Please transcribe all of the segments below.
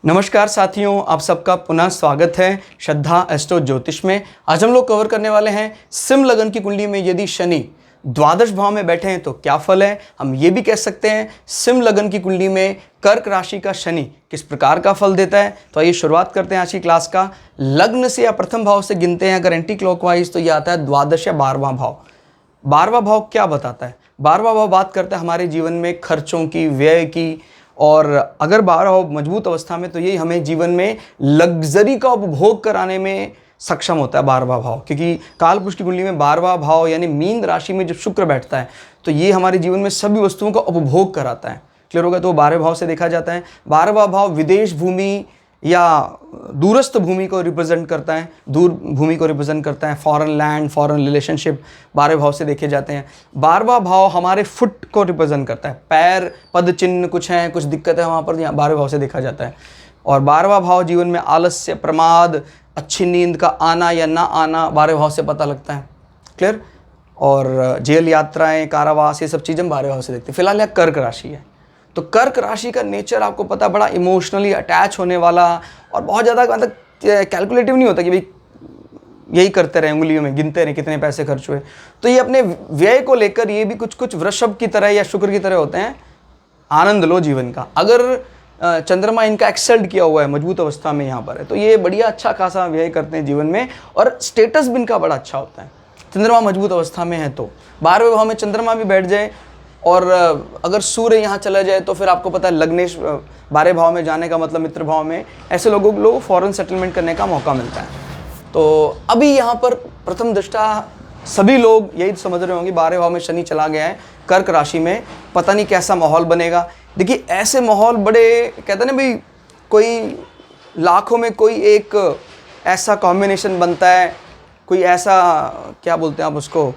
नमस्कार साथियों, आप सबका पुनः स्वागत है श्रद्धा एस्ट्रो ज्योतिष में। आज हम लोग कवर करने वाले हैं सिंह लगन की कुंडली में यदि शनि द्वादश भाव में बैठे हैं तो क्या फल है। हम ये भी कह सकते हैं सिंह लगन की कुंडली में कर्क राशि का शनि किस प्रकार का फल देता है। तो आइए शुरुआत करते हैं आज की क्लास का। लग्न से या प्रथम भाव से गिनते हैं अगर एंटी क्लॉकवाइज तो ये आता है द्वादश या 12वां भाव। 12वां भाव क्या बताता है? 12वां भाव बात करता है हमारे जीवन में खर्चों की, व्यय की, और अगर 12 भाव मजबूत अवस्था में तो यही हमें जीवन में लग्जरी का उपभोग कराने में सक्षम होता है 12वां भाव। क्योंकि कालपुरुष की कुंडली में 12वां भाव यानी मीन राशि में जब शुक्र बैठता है तो ये हमारे जीवन में सभी वस्तुओं का उपभोग कराता है। क्लियर होगा? तो 12वें भाव से देखा जाता है। 12वां भाव विदेश भूमि या दूरस्थ भूमि को रिप्रेजेंट करता है, दूर भूमि को रिप्रेजेंट करता है, फॉरेन लैंड, फॉरेन रिलेशनशिप 12वें भाव से देखे जाते हैं। 12वां भाव हमारे फुट को रिप्रेजेंट करता है, पैर, पद चिन्ह कुछ हैं, कुछ दिक्कत है वहाँ पर, यहाँ 12वें भाव से देखा जाता है। और 12वां भाव जीवन में आलस्य, प्रमाद, अच्छी नींद का आना या ना आना 12वें भाव से पता लगता है। क्लियर? और जेल यात्राएं, कारावास, ये सब चीज़ हम 12वें भाव से देखते हैं। फिलहाल यह कर्क राशि है। तो कर्क राशि का नेचर आपको पता, बड़ा इमोशनली अटैच होने वाला और बहुत ज़्यादा मतलब कैलकुलेटिव नहीं होता कि भाई यही करते रहे, उंगलियों में गिनते रहे कितने पैसे खर्च हुए। तो ये अपने व्यय को लेकर ये भी कुछ कुछ वृषभ की तरह या शुक्र की तरह होते हैं। आनंद लो जीवन का। अगर चंद्रमा इनका एक्सेल्ड किया हुआ है, मजबूत अवस्था में यहाँ पर है, तो ये बढ़िया अच्छा खासा व्यय करते हैं जीवन में और स्टेटस भी इनका बड़ा अच्छा होता है। चंद्रमा मजबूत अवस्था में है तो 12वें भाव में चंद्रमा भी बैठ जाए और अगर सूर्य यहाँ चला जाए तो फिर आपको पता है लग्नेश 12 भाव में जाने का मतलब मित्र भाव में ऐसे लोगों को फॉरेन सेटलमेंट करने का मौका मिलता है। तो अभी यहाँ पर प्रथम दृष्टा सभी लोग यही समझ रहे होंगे 12 भाव में शनि चला गया है कर्क राशि में, पता नहीं कैसा माहौल बनेगा। देखिए ऐसे माहौल बड़े कहते हैं ना भाई, कोई लाखों में कोई एक ऐसा कॉम्बिनेशन बनता है, कोई ऐसा क्या बोलते हैं आप उसको,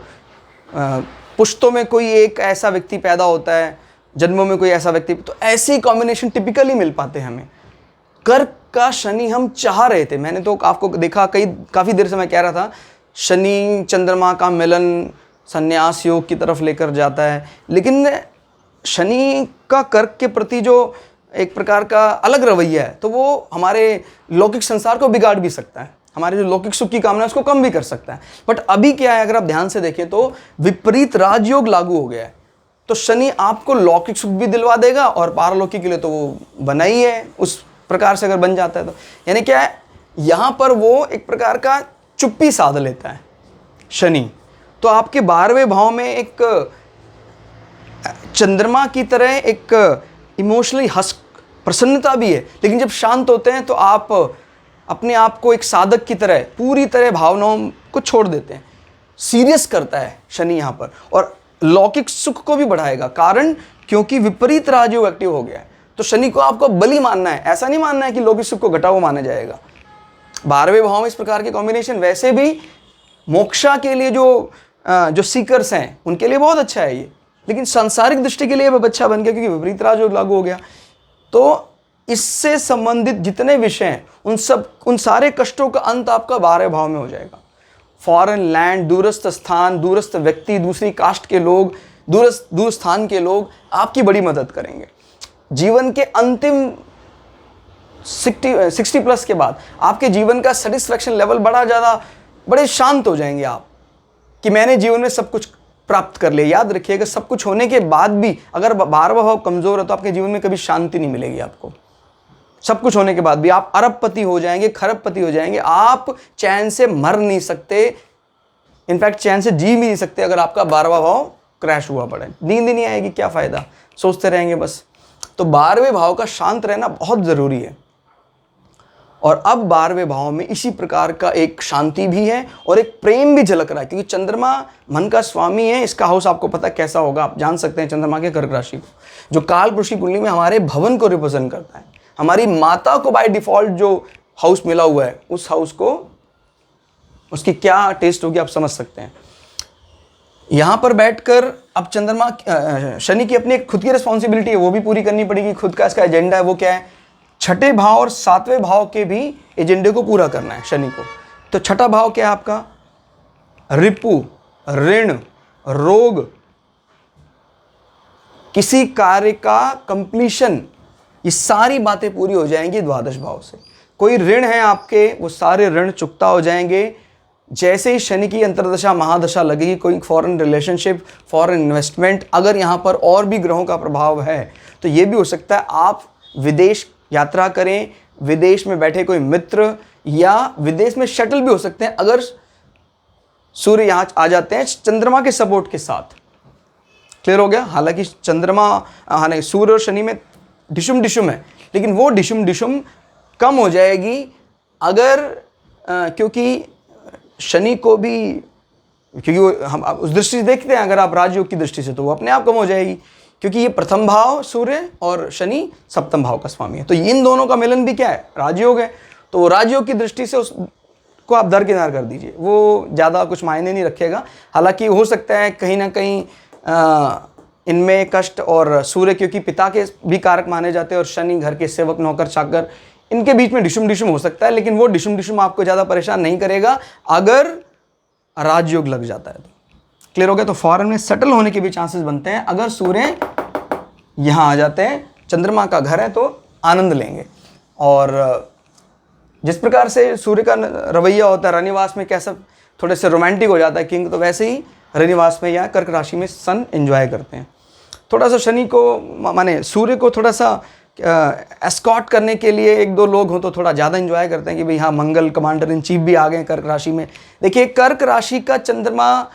पुश्तों में कोई एक ऐसा व्यक्ति पैदा होता है, जन्मों में कोई ऐसा व्यक्ति, तो ऐसे कॉम्बिनेशन टिपिकली मिल पाते हैं हमें। कर्क का शनि हम चाह रहे थे, मैंने तो आपको देखा काफ़ी देर से मैं कह रहा था शनि चंद्रमा का मिलन संन्यास योग की तरफ लेकर जाता है, लेकिन शनि का कर्क के प्रति जो एक प्रकार का अलग रवैया है तो वो हमारे लौकिक संसार को बिगाड़ भी सकता है, हमारे जो लौकिक सुख की कामना है उसको कम भी कर सकता है। बट अभी क्या है, अगर आप ध्यान से देखें तो विपरीत राजयोग लागू हो गया है। तो शनि आपको लौकिक सुख भी दिलवा देगा और पारलौकिक के लिए तो वो बना ही है, उस प्रकार से अगर बन जाता है तो यानी क्या है, यहाँ पर वो एक प्रकार का चुप्पी साध लेता है शनि। तो आपके 12वें भाव में एक चंद्रमा की तरह एक इमोशनली प्रसन्नता भी है, लेकिन जब शांत होते हैं तो आप अपने आप को एक साधक की तरह पूरी तरह भावनाओं को छोड़ देते हैं। सीरियस करता है शनि यहाँ पर और लौकिक सुख को भी बढ़ाएगा। कारण क्योंकि विपरीत राजयोग एक्टिव हो गया है। तो शनि को आपको बलि मानना है, ऐसा नहीं मानना है कि लौकिक सुख को घटा हुआ माना जाएगा। 12वें भाव में इस प्रकार के कॉम्बिनेशन वैसे भी मोक्षा के लिए जो सीकर्स हैं उनके लिए बहुत अच्छा है ये, लेकिन सांसारिक दृष्टि के लिए अब अच्छा बन गया क्योंकि विपरीत राजयोग लागू हो गया। तो इससे संबंधित जितने विषय हैं उन सारे कष्टों का अंत आपका 12वें भाव में हो जाएगा। फॉरेन लैंड, दूरस्थ स्थान, दूरस्थ व्यक्ति, दूसरी कास्ट के लोग, दूर स्थान के लोग आपकी बड़ी मदद करेंगे। जीवन के अंतिम 60 प्लस के बाद आपके जीवन का सेटिस्फैक्शन लेवल बड़े शांत हो जाएंगे आप कि मैंने जीवन में सब कुछ प्राप्त कर लिया। याद रखिएगा सब कुछ होने के बाद भी अगर 12वां भाव कमजोर है तो आपके जीवन में कभी शांति नहीं मिलेगी आपको। सब कुछ होने के बाद भी आप अरबपति हो जाएंगे, खरबपति हो जाएंगे, आप चैन से मर नहीं सकते, इनफैक्ट चैन से जी भी नहीं सकते अगर आपका 12वां भाव क्रैश हुआ पड़े। नींद ही नहीं आएगी, क्या फ़ायदा, सोचते रहेंगे बस। तो 12वें भाव का शांत रहना बहुत ज़रूरी है। और अब 12वें भाव में इसी प्रकार का एक शांति भी है और एक प्रेम भी झलक रहा है, क्योंकि चंद्रमा मन का स्वामी है। इसका हाउस आपको पता कैसा होगा, आप जान सकते हैं चंद्रमा के कर्क राशि को, जो कालपुरुष की कुंडली में हमारे भवन को रिप्रेजेंट करता है। हमारी माता को बाय डिफॉल्ट जो हाउस मिला हुआ है उस हाउस को उसकी क्या टेस्ट होगी आप समझ सकते हैं। यहाँ पर बैठकर अब चंद्रमा शनि की अपनी खुद की रिस्पॉन्सिबिलिटी है, वो भी पूरी करनी पड़ेगी। खुद का इसका एजेंडा है, वो क्या है, छठे भाव और 7वें भाव के भी एजेंडे को पूरा करना है शनि को। तो छठा भाव क्या है आपका, रिपु, ऋण, रोग, किसी कार्य का कंप्लीशन ये सारी बातें पूरी हो जाएंगी द्वादश भाव से। कोई ऋण है आपके, वो सारे ऋण चुकता हो जाएंगे जैसे ही शनि की अंतर्दशा महादशा लगेगी। कोई फॉरेन रिलेशनशिप, फॉरेन इन्वेस्टमेंट, अगर यहाँ पर और भी ग्रहों का प्रभाव है तो ये भी हो सकता है आप विदेश यात्रा करें, विदेश में बैठे कोई मित्र, या विदेश में शटल भी हो सकते हैं अगर सूर्य यहाँ आ जाते हैं चंद्रमा के सपोर्ट के साथ। क्लियर हो गया? हालांकि चंद्रमा, हालांकि सूर्य और शनि में डिशुम डिशुम है, लेकिन वो डिशुम डिशुम कम हो जाएगी अगर क्योंकि शनि को भी, क्योंकि हम उस दृष्टि से देखते हैं, अगर आप राजयोग की दृष्टि से, तो वो अपने आप कम हो जाएगी, क्योंकि ये प्रथम भाव सूर्य और शनि सप्तम भाव का स्वामी है। तो इन दोनों का मिलन भी क्या है? राजयोग है। तो राजयोग की दृष्टि से उसको आप दरकिनार कर दीजिए, वो ज़्यादा कुछ मायने नहीं रखेगा। हालांकि हो सकता है कहीं ना कहीं इनमें कष्ट, और सूर्य क्योंकि पिता के भी कारक माने जाते हैं और शनि घर के सेवक, नौकर, चाकर, इनके बीच में डिशुम डिशुम हो सकता है, लेकिन वो डिशुम डिशुम आपको ज़्यादा परेशान नहीं करेगा अगर राजयोग लग जाता है तो। क्लियर हो गया? तो फॉरेन में सेटल होने के भी चांसेस बनते हैं अगर सूर्य यहाँ आ जाते हैं, चंद्रमा का घर है तो आनंद लेंगे। और जिस प्रकार से सूर्य का रवैया होता है रनिवास में, कैसा थोड़े से रोमांटिक हो जाता है किंग, तो वैसे ही रनिवास में या कर्क राशि में सन एंजॉय करते हैं। थोड़ा सा शनि को, माने सूर्य को थोड़ा सा एस्कॉर्ट करने के लिए एक दो लोग हों तो थोड़ा ज़्यादा एंजॉय करते हैं कि भाई हाँ, मंगल कमांडर इन चीफ भी आ गए कर्क राशि में। देखिए, कर्क राशि का चंद्रमा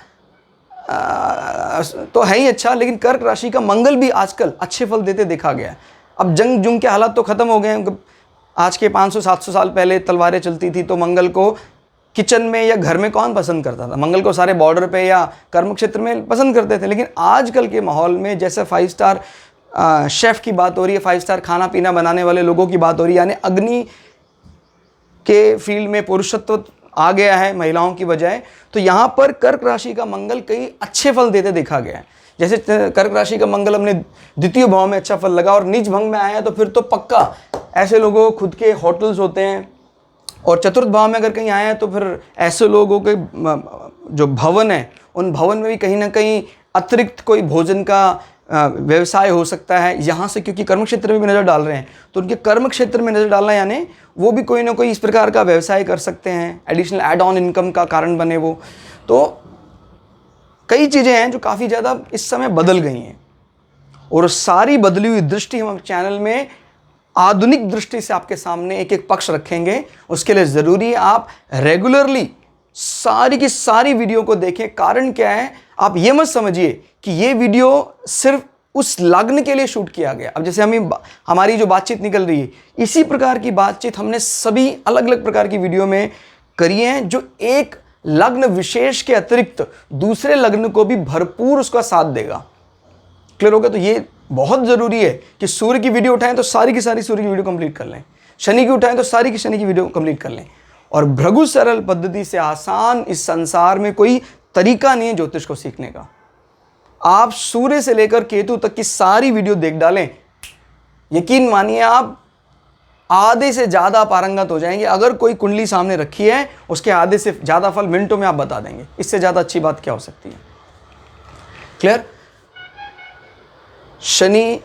तो है ही अच्छा, लेकिन कर्क राशि का मंगल भी आजकल अच्छे फल देते देखा गया है। अब जंग जुंग के हालात तो ख़त्म हो गए हैं। आज के 500-700 साल पहले तलवारें चलती थी तो मंगल को किचन में या घर में कौन पसंद करता था? मंगल को सारे बॉर्डर पे या कर्म क्षेत्र में पसंद करते थे। लेकिन आजकल के माहौल में जैसे 5 स्टार शेफ़ की बात हो रही है, 5 स्टार खाना पीना बनाने वाले लोगों की बात हो रही है, यानी अग्नि के फील्ड में पुरुषत्व आ गया है महिलाओं की बजाय, तो यहाँ पर कर्क राशि का मंगल कई अच्छे फल देते देखा गया है। जैसे कर्क राशि का मंगल अपने द्वितीय भाव में अच्छा फल लगा और नीच भंग में आया, तो फिर तो पक्का ऐसे लोगों को खुद के होटल्स होते हैं, और चतुर्थ भाव में अगर कहीं आया है तो फिर ऐसे लोगों के जो भवन है उन भवन में भी कहीं ना कहीं अतिरिक्त कोई भोजन का व्यवसाय हो सकता है यहाँ से, क्योंकि कर्म क्षेत्र में भी नज़र डाल रहे हैं तो उनके कर्म क्षेत्र में नज़र डालना, यानी वो भी कोई ना कोई इस प्रकार का व्यवसाय कर सकते हैं, एडिशनल एड ऑन इनकम का कारण बने वो। तो कई चीज़ें हैं जो काफ़ी ज़्यादा इस समय बदल गई हैं, और सारी बदली हुई दृष्टि हम चैनल में आधुनिक दृष्टि से आपके सामने एक एक पक्ष रखेंगे। उसके लिए ज़रूरी है आप रेगुलरली सारी की सारी वीडियो को देखें। कारण क्या है, आप ये मत समझिए कि ये वीडियो सिर्फ उस लग्न के लिए शूट किया गया। अब जैसे हमारी जो बातचीत निकल रही है, इसी प्रकार की बातचीत हमने सभी अलग अलग प्रकार की वीडियो में करी है, जो एक लग्न विशेष के अतिरिक्त दूसरे लग्न को भी भरपूर उसका साथ देगा। क्लियर होगा? तो ये बहुत ज़रूरी है कि सूर्य की वीडियो उठाएं तो सारी की सारी सूर्य की वीडियो कंप्लीट कर लें, शनि की उठाएं तो सारी की शनि की वीडियो कंप्लीट कर लें। और भृगु सरल पद्धति से आसान इस संसार में कोई तरीका नहीं है ज्योतिष को सीखने का। आप सूर्य से लेकर केतु तक की सारी वीडियो देख डालें, यकीन मानिए आप आधे से ज़्यादा पारंगत हो जाएंगे। अगर कोई कुंडली सामने रखी है, उसके आधे से ज़्यादा फल मिनटों में आप बता देंगे। इससे ज़्यादा अच्छी बात क्या हो सकती है? क्लियर? शनि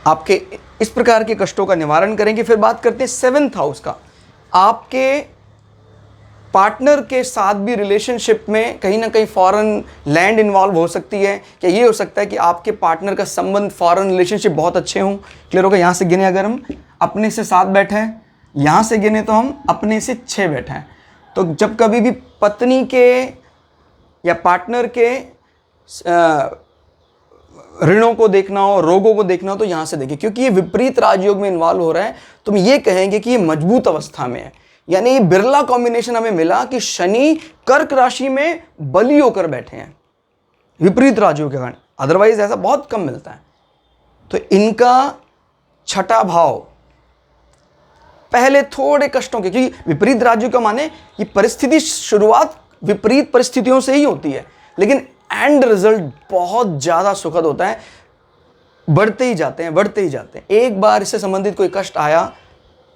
आपके इस प्रकार के कष्टों का निवारण करेंगे। फिर बात करते हैं 7th हाउस का। आपके पार्टनर के साथ भी रिलेशनशिप में कहीं ना कहीं फॉरेन लैंड इन्वॉल्व हो सकती है। क्या ये हो सकता है कि आपके पार्टनर का संबंध, फॉरेन रिलेशनशिप बहुत अच्छे हों? क्लियर होगा? यहाँ से गिने अगर हम अपने से 7 बैठे हैं, यहाँ से गिने तो हम अपने से 6 बैठे हैं। तो जब कभी भी पत्नी के या पार्टनर के ऋणों को देखना हो, रोगों को देखना हो, तो यहाँ से देखिए, क्योंकि ये विपरीत राजयोग में इन्वॉल्व हो रहा है। तो हम ये कहेंगे कि ये मजबूत अवस्था में है। यानी ये बिरला कॉम्बिनेशन हमें मिला कि शनि कर्क राशि में बली होकर बैठे हैं विपरीत राजयोग के कारण। अदरवाइज ऐसा बहुत कम मिलता है। तो इनका 6ठा भाव पहले थोड़े कष्टों के, क्योंकि विपरीत राजयोग का माने ये परिस्थिति, शुरुआत विपरीत परिस्थितियों से ही होती है, लेकिन एंड रिजल्ट बहुत ज़्यादा सुखद होता है। बढ़ते ही जाते हैं, बढ़ते ही जाते हैं। एक बार इससे संबंधित कोई कष्ट आया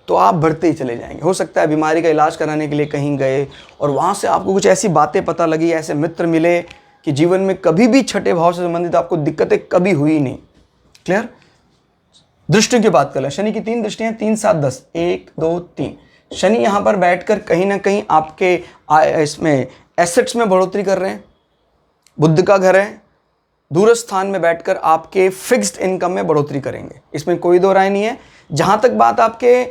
तो आप बढ़ते ही चले जाएंगे। हो सकता है बीमारी का इलाज कराने के लिए कहीं गए और वहाँ से आपको कुछ ऐसी बातें पता लगी, ऐसे मित्र मिले कि जीवन में कभी भी 6ठे भाव से संबंधित आपको दिक्कतें कभी हुई नहीं। क्लियर? दृष्टि की बात कर लें, शनि की 3 दृष्टियां, 3, 7, 10, 1, 2, 3। शनि यहाँ पर बैठकर कहीं ना कहीं आपके इसमें एसेट्स में बढ़ोतरी कर रहे हैं। बुध का घर है, दूरस्थ स्थान में बैठकर आपके फिक्स्ड इनकम में बढ़ोतरी करेंगे, इसमें कोई दो राय नहीं है। जहाँ तक बात आपके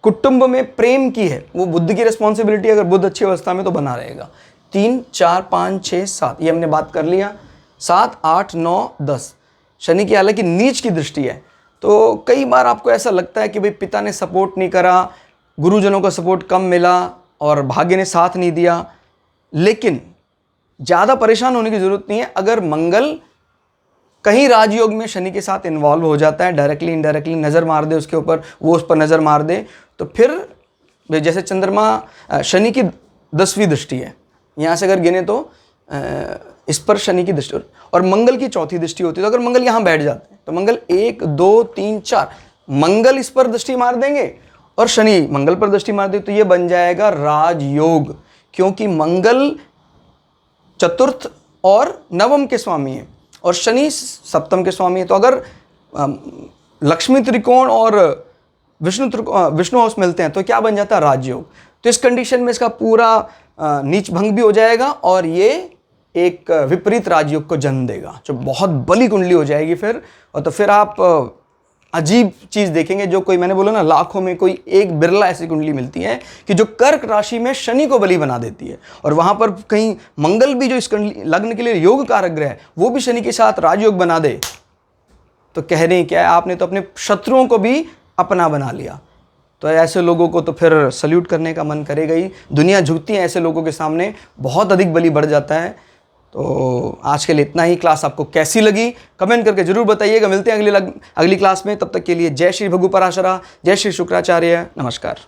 कुटुंब में प्रेम की है, वो बुध की रिस्पॉन्सिबिलिटी, अगर बुध अच्छी अवस्था में तो बना रहेगा। 3, 4, 5, 6, 7 ये हमने बात कर लिया। 7, 8, 9, 10 शनि की हालांकि नीच की दृष्टि है, तो कई बार आपको ऐसा लगता है कि भाई पिता ने सपोर्ट नहीं करा, गुरुजनों का सपोर्ट कम मिला और भाग्य ने साथ नहीं दिया। लेकिन ज़्यादा परेशान होने की ज़रूरत नहीं है। अगर मंगल कहीं राजयोग में शनि के साथ इन्वॉल्व हो जाता है, डायरेक्टली इनडायरेक्टली नज़र मार दे उसके ऊपर, वो उस पर नज़र मार दे, तो फिर जैसे चंद्रमा शनि की 10वीं दृष्टि है, यहाँ से अगर गिने तो इस पर शनि की दृष्टि, और मंगल की 4थी दृष्टि होती है। तो अगर मंगल यहाँ बैठ जाते हैं तो मंगल 1, 2, 3, 4 मंगल इस पर दृष्टि मार देंगे और शनि मंगल पर दृष्टि मार दे, तो ये बन जाएगा राजयोग, क्योंकि मंगल चतुर्थ और नवम के स्वामी है और शनि सप्तम के स्वामी है। तो अगर लक्ष्मी त्रिकोण और विष्णु हाउस मिलते हैं तो क्या बन जाता है? राजयोग। तो इस कंडीशन में इसका पूरा नीच भंग भी हो जाएगा और ये एक विपरीत राजयोग को जन्म देगा, जो बहुत बड़ी कुंडली हो जाएगी फिर। और तो फिर आप अजीब चीज़ देखेंगे, जो कोई, मैंने बोला ना, लाखों में कोई एक बिरला ऐसी कुंडली मिलती है कि जो कर्क राशि में शनि को बलि बना देती है, और वहाँ पर कहीं मंगल भी जो इस लग्न के लिए योग कारक ग्रह है वो भी शनि के साथ राजयोग बना दे, तो कह रहे हैं क्या है, आपने तो अपने शत्रुओं को भी अपना बना लिया। तो ऐसे लोगों को तो फिर सल्यूट करने का मन करेगा ही। दुनिया झुकती है ऐसे लोगों के सामने, बहुत अधिक बलि बढ़ जाता है। तो आज के लिए इतना ही। क्लास आपको कैसी लगी कमेंट करके जरूर बताइएगा। मिलते हैं अगली क्लास में, तब तक के लिए जय श्री भृगु पराशरा, जय श्री शुक्राचार्य, नमस्कार।